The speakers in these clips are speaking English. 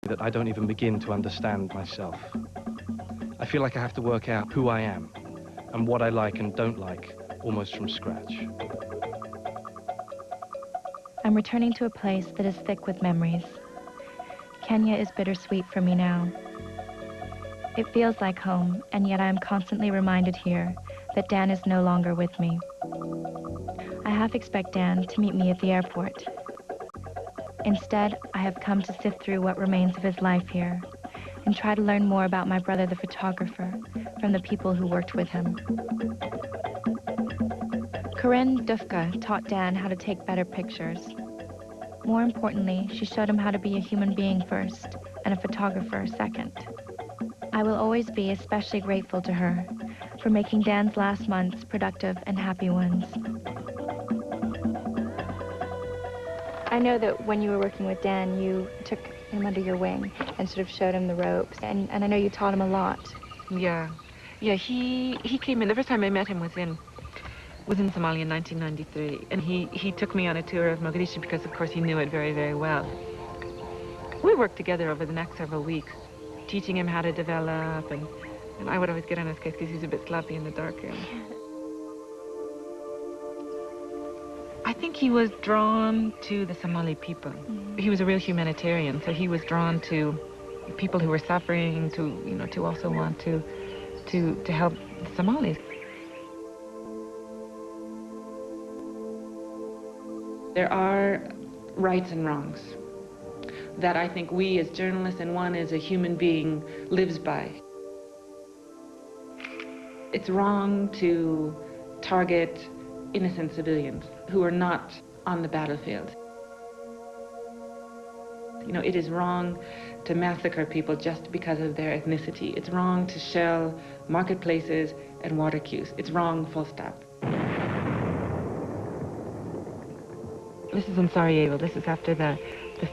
that I don't even begin to understand myself. I feel like I have to work out who I am and what I like and don't like almost from scratch. I'm returning to a place that is thick with memories. Kenya is bittersweet for me now. It feels like home, and yet I am constantly reminded here that Dan is no longer with me. I half expect Dan to meet me at the airport. Instead, I have come to sift through what remains of his life here and try to learn more about my brother, the photographer, from the people who worked with him. Corinne Dufka taught Dan how to take better pictures. More importantly, she showed him how to be a human being first and a photographer second. I will always be especially grateful to her for making Dan's last months productive and happy ones. I know that when you were working with Dan, you took him under your wing and sort of showed him the ropes, and I know you taught him a lot. Yeah, he came in. The first time I met him was in Somalia in 1993, and he took me on a tour of Mogadishu because, of course, he knew it very, very well. We worked together over the next several weeks, teaching him how to develop, and I would always get on his case because he's a bit sloppy in the dark. I think he was drawn to the Somali people. He was a real humanitarian, so he was drawn to people who were suffering, to also want to help the Somalis. There are rights and wrongs that I think we as journalists and one as a human being lives by. It's wrong to target innocent civilians who are not on the battlefield. It is wrong to massacre people just because of their ethnicity. It's wrong to shell marketplaces and water queues. It's wrong, full stop. This is in Sarajevo. This is after the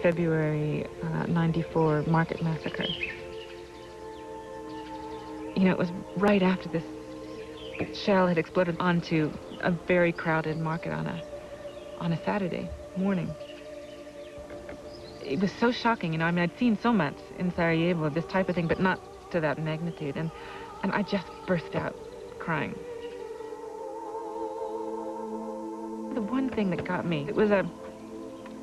February '94 market massacre. It was right after this shell had exploded onto a very crowded market on a Saturday morning. It was so shocking, I mean, I'd seen so much in Sarajevo, this type of thing, but not to that magnitude, and I just burst out crying. The one thing that got me, it was a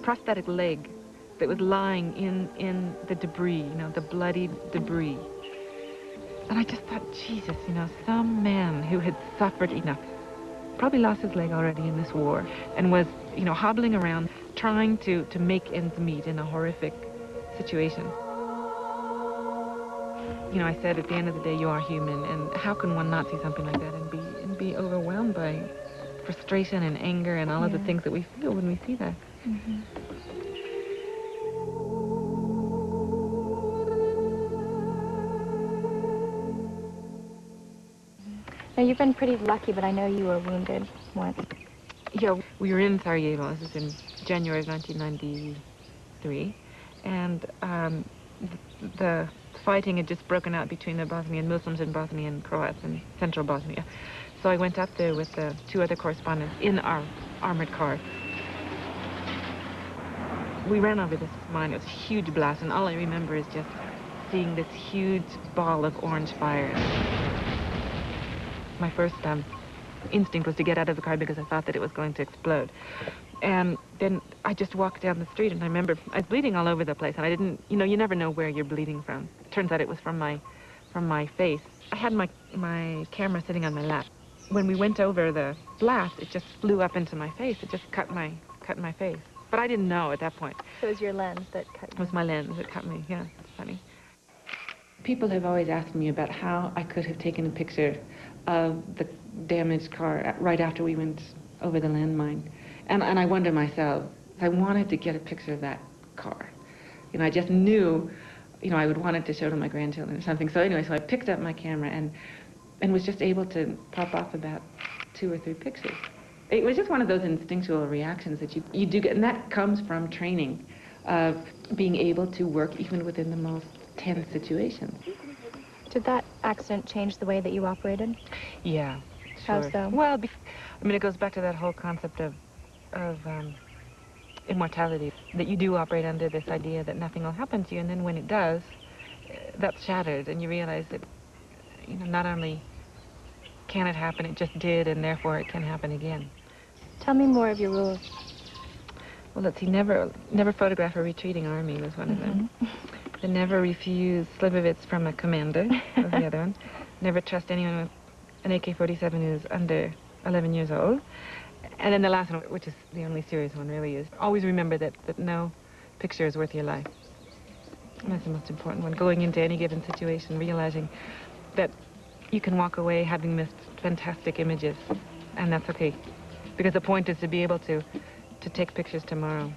prosthetic leg that was lying in the debris, the bloody debris. And I just thought, Jesus, some man who had suffered enough, probably lost his leg already in this war, and was, hobbling around trying to make ends meet in a horrific situation. I said, at the end of the day, you are human, and how can one not see something like that and be overwhelmed by frustration and anger and all of the things that we feel when we see that? Mm-hmm. Now, you've been pretty lucky, but I know you were wounded once. Yeah, we were in Sarajevo. This is in January of 1993, and the fighting had just broken out between the Bosnian Muslims and Bosnian Croats in central Bosnia. So I went up there with the two other correspondents in our armored car. We ran over this mine. It was a huge blast, and all I remember is just seeing this huge ball of orange fire. My first instinct was to get out of the car because I thought that it was going to explode. And then I just walked down the street, and I remember I was bleeding all over the place, and I didn't, you never know where you're bleeding from. Turns out it was from my face. I had my camera sitting on my lap. When we went over the blast, it just flew up into my face. It just cut my face. But I didn't know at that point. So it was your lens that cut you? It was my lens that cut me, yeah, it's funny. People have always asked me about how I could have taken a picture of the damaged car right after we went over the landmine. And I wonder myself, I wanted to get a picture of that car. I just knew, I would want it to show to my grandchildren or something. So anyway, so I picked up my camera and was just able to pop off about 2 or 3 pictures. It was just one of those instinctual reactions that you do get, and that comes from training, of being able to work even within the most tense situations. Did that accident change the way that you operated? Yeah, sure. How so? Well, it goes back to that whole concept of immortality, that you do operate under this idea that nothing will happen to you, and then when it does, that's shattered, and you realize that, you know, not only can it happen, it just did, and therefore it can happen again. Tell me more of your rules. Well, let's see, never photograph a retreating army was one of them. The never refuse Slivovitz from a commander was the other one. Never trust anyone with an AK-47 who's under 11 years old. And then the last one, which is the only serious one really, is always remember that no picture is worth your life. And that's the most important one. Going into any given situation, realizing that you can walk away having missed fantastic images, and that's okay. Because the point is to be able to take pictures tomorrow.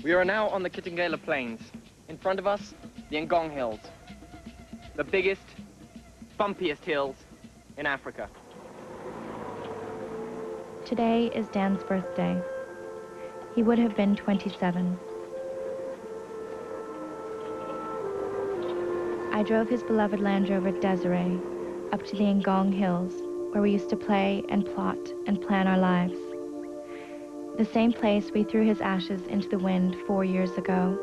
We are now on the Kitengela Plains. In front of us, the Ngong Hills. The biggest, bumpiest hills in Africa. Today is Dan's birthday. He would have been 27. I drove his beloved Land Rover Desiree up to the Ngong Hills, where we used to play and plot and plan our lives. The same place we threw his ashes into the wind 4 years ago.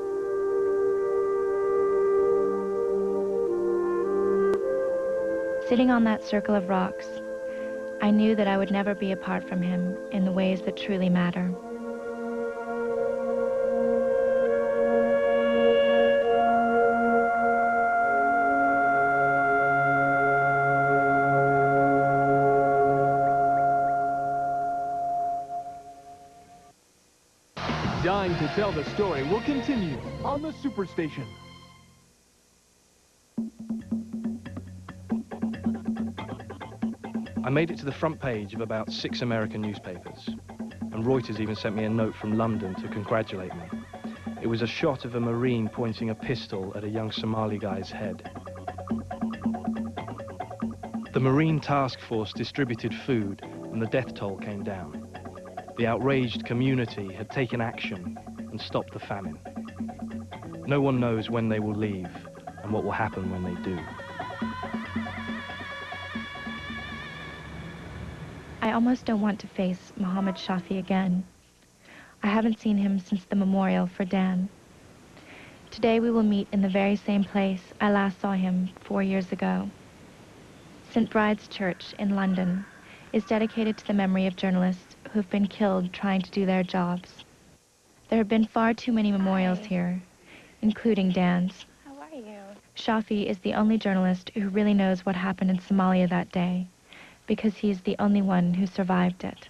Sitting on that circle of rocks, I knew that I would never be apart from him in the ways that truly matter. Dying to tell the story will continue on the Superstation. I made it to the front page of about 6 American newspapers, and Reuters even sent me a note from London to congratulate me. It was a shot of a Marine pointing a pistol at a young Somali guy's head. The Marine task force distributed food, and the death toll came down. The outraged community had taken action and stopped the famine. No one knows when they will leave and what will happen when they do. I almost don't want to face Mohammed Shafi again. I haven't seen him since the memorial for Dan. Today we will meet in the very same place I last saw him 4 years ago. St. Bride's Church in London is dedicated to the memory of journalists who've been killed trying to do their jobs. There have been far too many memorials here, including Dan's. How are you? Shafi is the only journalist who really knows what happened in Somalia that day, because he is the only one who survived it.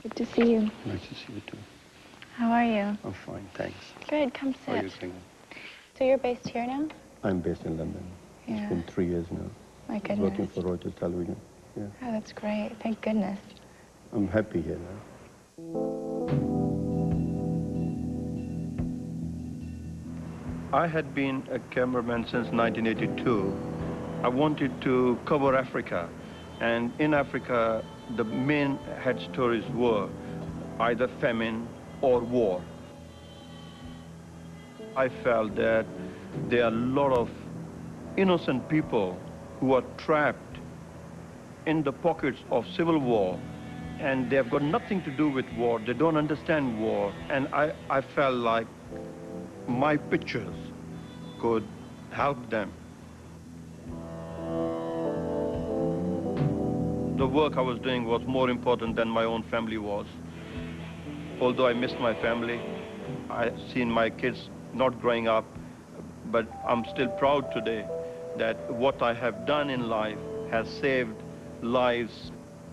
Good to see you. Nice to see you too. How are you? I'm fine, thanks. Good, come How are you sit. singing? So you're based here now? I'm based in London. Yeah. It's been 3 years now. My I was goodness. working for Reuters Television. Yeah. Oh, that's great. Thank goodness. I'm happy here now. I had been a cameraman since 1982. I wanted to cover Africa, and in Africa, the main head stories were either famine or war. I felt that there are a lot of innocent people who are trapped in the pockets of civil war, and they've got nothing to do with war. They don't understand war, and I felt like my pictures could help them. The work I was doing was more important than my own family was. Although I missed my family, I've seen my kids not growing up, but I'm still proud today that what I have done in life has saved lives,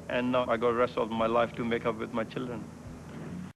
and now I got the rest of my life to make up with my children.